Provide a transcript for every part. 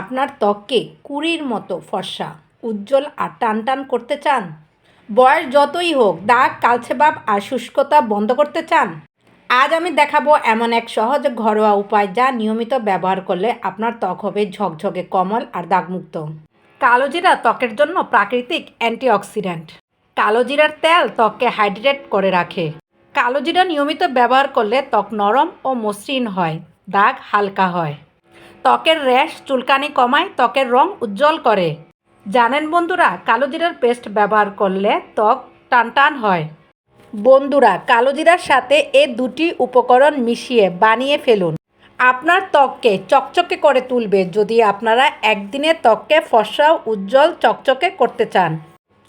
আপনার ত্বককে কুঁড়ির মতো ফর্সা, উজ্জ্বল আর টানটান করতে চান? বয়স যতই হোক দাগ, কালচে ভাব আর শুষ্কতা বন্ধ করতে চান? আজ আমি দেখাবো এমন এক সহজ ঘরোয়া উপায় যা নিয়মিত ব্যবহার করলে আপনার ত্বক হবে ঝকঝকে, কমল আর দাগমুক্ত। কালোজিরা ত্বকের জন্য প্রাকৃতিক অ্যান্টিঅক্সিডেন্ট। কালোজিরার তেল ত্বককে হাইড্রেট করে রাখে। কালোজিরা নিয়মিত ব্যবহার করলে ত্বক নরম ও মসৃণ হয়, দাগ হালকা হয়, ত্বকের র্যাশ চুলকানি কমায়, ত্বকের রং উজ্জ্বল করে। জানেন বন্ধুরা, কালোজিরার পেস্ট ব্যবহার করলে ত্বক টানটান হয়। বন্ধুরা, কালোজিরার সাথে এই দুটি উপকরণ মিশিয়ে বানিয়ে ফেলুন। আপনার ত্বককে চকচকে করে তুলবে। যদি আপনারা একদিনে ত্বককে ফর্সা, উজ্জ্বল, চকচকে করতে চান,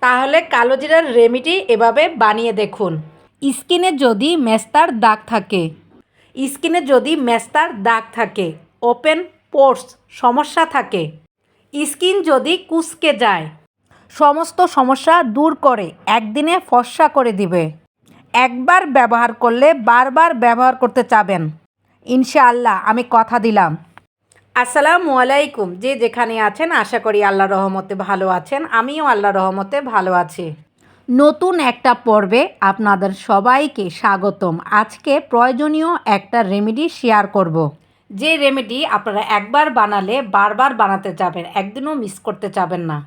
তাহলে কালোজিরার রেমেডি এভাবে বানিয়ে দেখুন। স্কিনে যদি মেস্তার দাগ থাকে, ওপেন পোর্স সমস্যা থাকে, স্কিন যদি কুঁচকে যায়, সমস্ত সমস্যা দূর করে একদিনে ফর্সা করে দিবে। একবার ব্যবহার করলে বারবার ব্যবহার করতে চাবেন, ইনশাআল্লাহ, আমি কথা দিলাম। আসসালামু আলাইকুম। যে যেখানে আছেন, আশা করি আল্লাহর রহমতে ভালো আছেন। আমিও আল্লাহর রহমতে ভালো আছি। নতুন একটা পর্বে আপনাদের সবাইকে স্বাগতম। আজকে প্রয়োজনীয় একটা রেমেডি শেয়ার করব। যে রেমেডি আপনারা একবার বানালে বারবার বানাতে যাবেন, একদিনও মিস করতে যাবেন না।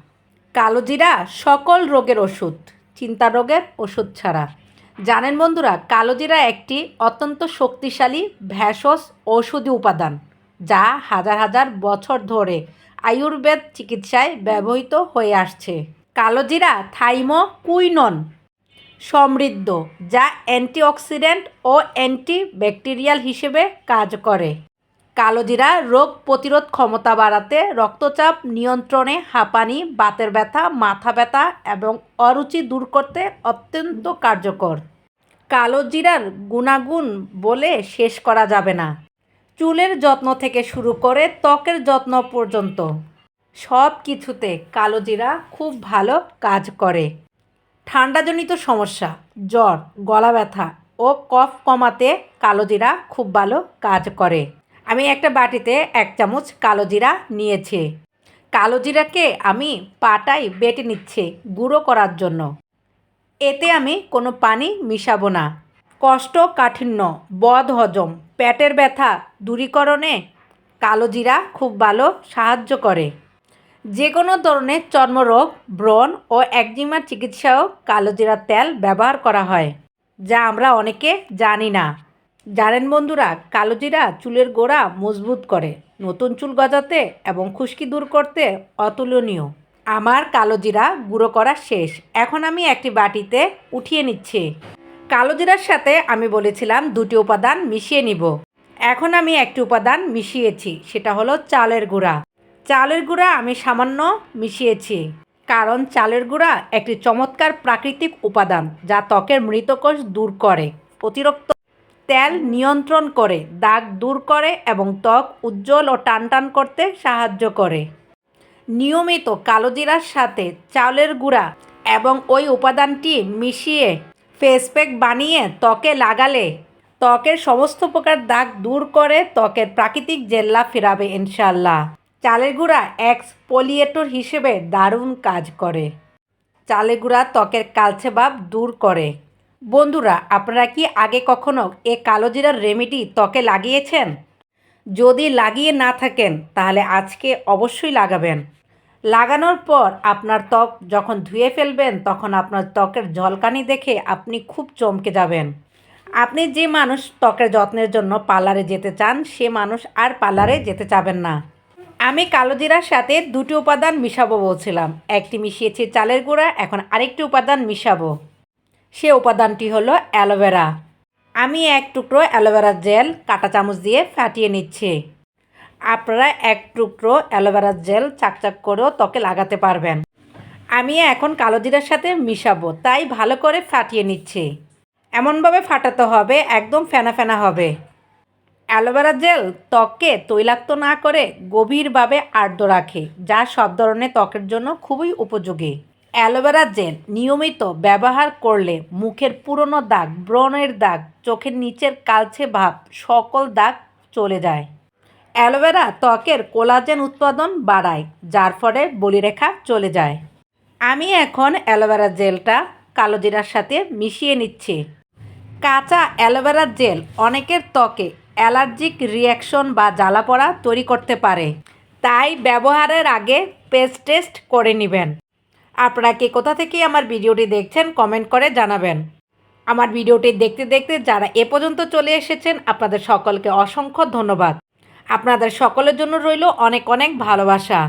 কালোজিরা সকল রোগের ওষুধ, চিন্তা রোগের ওষুধ ছাড়া। জানেন বন্ধুরা, কালোজিরা একটি অত্যন্ত শক্তিশালী ভেষজ ঔষধি উপাদান, যা হাজার হাজার বছর ধরে আয়ুর্বেদ চিকিৎসায় ব্যবহৃত হয়ে আসছে। কালোজিরা থাইমোকুইনন সমৃদ্ধ, যা অ্যান্টিঅক্সিডেন্ট ও অ্যান্টিব্যাকটেরিয়াল হিসেবে কাজ করে। কালোজিরা রোগ প্রতিরোধ ক্ষমতা বাড়াতে, রক্তচাপ নিয়ন্ত্রণে, হাঁপানি, বাতের ব্যথা, মাথা ব্যথা এবং অরুচি দূর করতে অত্যন্ত কার্যকর। কালোজিরার গুণাগুণ বলে শেষ করা যাবে না। চুলের যত্ন থেকে শুরু করে ত্বকের যত্ন পর্যন্ত সব কিছুতে কালোজিরা খুব ভালো কাজ করে। ঠান্ডাজনিত সমস্যা, জ্বর, গলা ব্যথা ও কফ কমাতে কালোজিরা খুব ভালো কাজ করে। আমি একটা বাটিতে 1 চামচ কালোজিরা নিয়েছি। কালোজিরাকে আমি পাটায় বেটে নিচ্ছি গুঁড়ো করার জন্য। এতে আমি কোনো পানি মিশাবো না। কোষ্ঠকাঠিন্য, বদহজম, পেটের ব্যথা দূরীকরণে কালোজিরা খুব ভালো সাহায্য করে। যে কোনো ধরনের চর্মরোগ, ব্রণ ও একজিমার চিকিৎসায়ও কালোজিরার তেল ব্যবহার করা হয়, যা আমরা অনেকে জানি না। জানেন বন্ধুরা, কালোজিরা চুলের গোড়া মজবুত করে, নতুন চুল গজাতে এবং খুশকি দূর করতে অতুলনীয়। আমার কালোজিরা গুঁড়ো করা শেষ। এখন আমি একটি বাটিতে উঠিয়ে নিচ্ছি। কালোজিরার সাথে আমি বলেছিলাম 2টি উপাদান মিশিয়ে নিব। এখন আমি একটি উপাদান মিশিয়েছি, সেটা হলো চালের গুঁড়া। চালের গুঁড়া আমি সামান্য মিশিয়েছি, কারণ চালের গুঁড়া একটি চমৎকার প্রাকৃতিক উপাদান, যা ত্বকের মৃতকোষ দূর করে, অতিরিক্ত তেল নিয়ন্ত্রণ করে, দাগ দূর করে এবং ত্বক উজ্জ্বল ও টানটান করতে সাহায্য করে। নিয়মিত কালোজিরার সাথে চালের গুঁড়া এবং ওই উপাদানটি মিশিয়ে ফেস প্যাক বানিয়ে ত্বকে লাগালে ত্বকের সমস্ত প্রকার দাগ দূর করে ত্বকের প্রাকৃতিক জেল্লা ফেরাবে ইনশাআল্লাহ। চালের গুঁড়া এক্সফোলিয়েটর হিসেবে দারুণ কাজ করে। চালের গুঁড়া ত্বকের কালচে ভাব দূর করে। বন্ধুরা, আপনারা কি আগে কখনো এই কালোজিরার রেমেডি ত্বকে লাগিয়েছেন? যদি লাগিয়ে না থাকেন, তাহলে আজকে অবশ্যই লাগাবেন। লাগানোর পর আপনার ত্বক যখন ধুয়ে ফেলবেন, তখন আপনার ত্বকের ঝলকানি দেখে আপনি খুব চমকে যাবেন। আপনি যে মানুষ ত্বকের যত্নের জন্য পার্লারে যেতে চান, সে মানুষ আর পার্লারে যেতে চাবেন না। আমি কালোজিরার সাথে 2টি উপাদান মিশাবো বলছিলাম। একটি মিশিয়েছি চালের গুঁড়া, এখন আরেকটি উপাদান মিশাবো। সে উপাদানটি হলো অ্যালোভেরা। আমি 1 টুকরো অ্যালোভেরা জেল কাঁটা চামচ দিয়ে ফাটিয়ে নিচ্ছি। আপনারা 1 টুকরো অ্যালোভেরা জেল চাকচাক করেও ত্বকে লাগাতে পারবেন। আমি এখন কালোজিরার সাথে মিশাবো, তাই ভালো করে ফাটিয়ে নিচ্ছি। এমনভাবে ফাটাতে হবে একদম ফেনা ফেনা হবে। অ্যালোভেরা জেল ত্বককে তৈলাক্ত না করে গভীরভাবে আর্দ্র রাখে, যা সব ধরনের ত্বকের জন্য খুবই উপযোগী। অ্যালোভেরা জেল নিয়মিত ব্যবহার করলে মুখের পুরনো দাগ, ব্রণের দাগ, চোখের নিচের কালচে ভাব সকল দাগ চলে যায়। অ্যালোভেরা ত্বকের কোলাজেন উৎপাদন বাড়ায়, যার ফলে বলিরেখা চলে যায়। আমি এখন অ্যালোভেরা জেলটা কালোজিরার সাথে মিশিয়ে নিচ্ছি। কাঁচা অ্যালোভেরা জেল অনেকের ত্বকে অ্যালার্জিক রিয়াকশন বা জ্বালাপোড়া তৈরি করতে পারে, তাই ব্যবহারের আগে পেস্ট টেস্ট করে নেবেন। আপনারা কে কোথা থেকে আমার ভিডিওটি দেখছেন কমেন্ট করে জানাবেন। আমার ভিডিওটি দেখতে দেখতে যারা এ পর্যন্ত চলে এসেছেন আপনাদের সকলকে অসংখ্য ধন্যবাদ। আপনাদের সকলের জন্য রইল অনেক অনেক ভালোবাসা।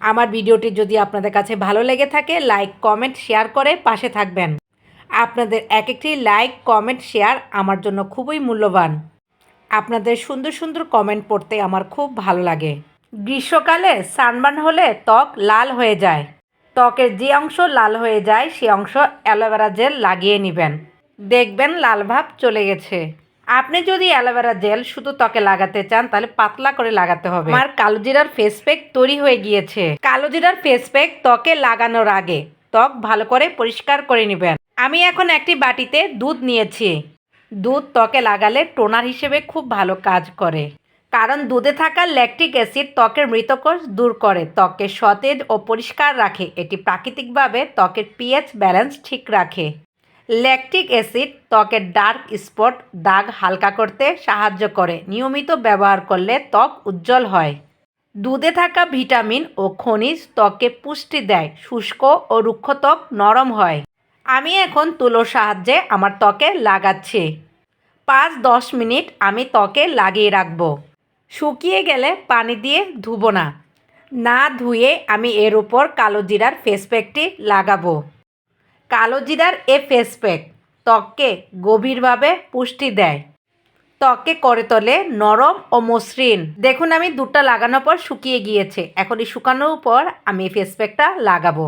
আমার ভিডিওটি যদি আপনাদের কাছে ভালো লেগে থাকে লাইক কমেন্ট শেয়ার করে পাশে থাকবেন। আপনাদের এক একটি লাইক কমেন্ট শেয়ার আমার জন্য খুবই মূল্যবান। আপনাদের সুন্দর সুন্দর কমেন্ট পড়তে আমার খুব ভালো লাগে। গ্রীষ্মকালে সানবার্ন হলে ত্বক লাল হয়ে যায়। ত্বকের যে অংশ লাল হয়ে যায় সে অংশ অ্যালোভেরা জেল লাগিয়ে নেবেন, দেখবেন লাল ভাব চলে গেছে। আপনি যদি অ্যালোভেরা জেল শুধু ত্বকে লাগাতে চান তাহলে পাতলা করে লাগাতে হবে। আমার কালোজিরার ফেস প্যাক তৈরি হয়ে গিয়েছে। কালোজিরার ফেস প্যাক ত্বকে লাগানোর আগে ত্বক ভালো করে পরিষ্কার করে নেবেন। আমি এখন একটি বাটিতে দুধ নিয়েছি। দুধ ত্বকে লাগালে টোনার হিসেবে খুব ভালো কাজ করে, কারণ দুধে থাকা ল্যাকটিক অ্যাসিড ত্বকের মৃতকোষ দূর করে, ত্বককে সতেজ ও পরিষ্কার রাখে। এটি প্রাকৃতিকভাবে ত্বকের পিএইচ ব্যালেন্স ঠিক রাখে। ল্যাকটিক অ্যাসিড ত্বকের ডার্ক স্পট দাগ হালকা করতে সাহায্য করে। নিয়মিত ব্যবহার করলে ত্বক উজ্জ্বল হয়। দুধে থাকা ভিটামিন ও খনিজ ত্বককে পুষ্টি দেয়, শুষ্ক ও রুক্ষ ত্বক নরম হয়। আমি এখন তুলোর সাহায্যে আমার ত্বকে লাগাচ্ছি। 5-10 মিনিট আমি ত্বকে লাগিয়ে রাখবো। শুকিয়ে গেলে পানি দিয়ে ধুবো না। না ধুয়ে আমি এর উপর কালোজিরার ফেস প্যাকটি লাগাবো। কালোজিরার এ ফেস প্যাক ত্বককে গভীরভাবে পুষ্টি দেয়, ত্বককে করে তোলে নরম ও মসৃণ। দেখুন আমি দুধটা লাগানোর পর শুকিয়ে গিয়েছে। এখন এই শুকানোর উপর আমি এই ফেস প্যাকটা লাগাবো।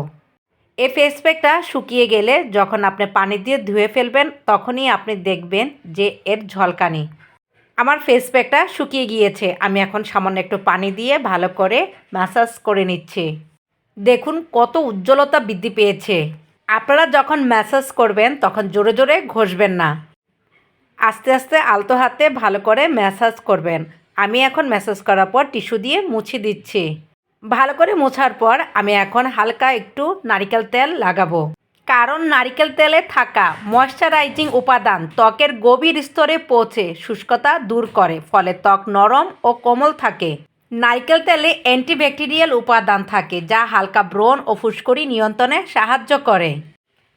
এই ফেস প্যাকটা শুকিয়ে গেলে যখন আপনি পানি দিয়ে ধুয়ে ফেলবেন তখনই আপনি দেখবেন যে এর ঝলকানি। আমার ফেস প্যাকটা শুকিয়ে গিয়েছে। আমি এখন সামান্য একটু পানি দিয়ে ভালো করে ম্যাসাজ করে নিচ্ছি। দেখুন কত উজ্জ্বলতা বৃদ্ধি পেয়েছে। আপনারা যখন ম্যাসাজ করবেন তখন জোরে জোরে ঘষবেন না, আস্তে আস্তে আলতো হাতে ভালো করে ম্যাসাজ করবেন। আমি এখন ম্যাসাজ করার পর টিস্যু দিয়ে মুছে দিচ্ছি। ভালো করে মোছার পর আমি এখন হালকা একটু নারিকেল তেল লাগাবো, কারণ নারিকেল তেলে থাকা ময়শ্চারাইজিং উপাদান ত্বকের গভীর স্তরে পৌঁছে শুষ্কতা দূর করে, ফলে ত্বক নরম ও কোমল থাকে। নারকেল তেলে অ্যান্টিব্যাকটেরিয়াল উপাদান থাকে যা হালকা ব্রণ ও ফুসকুড়ি নিয়ন্ত্রণে সাহায্য করে।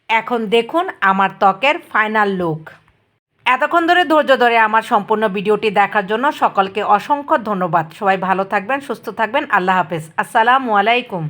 এখন দেখুন আমার ত্বকের ফাইনাল লুক। এতক্ষণ ধরে ধৈর্য ধরে আমার সম্পূর্ণ ভিডিওটি দেখার জন্য সকলকে অসংখ্য ধন্যবাদ। সবাই ভালো থাকবেন, সুস্থ থাকবেন। আল্লাহ হাফেজ। আসসালামু আলাইকুম।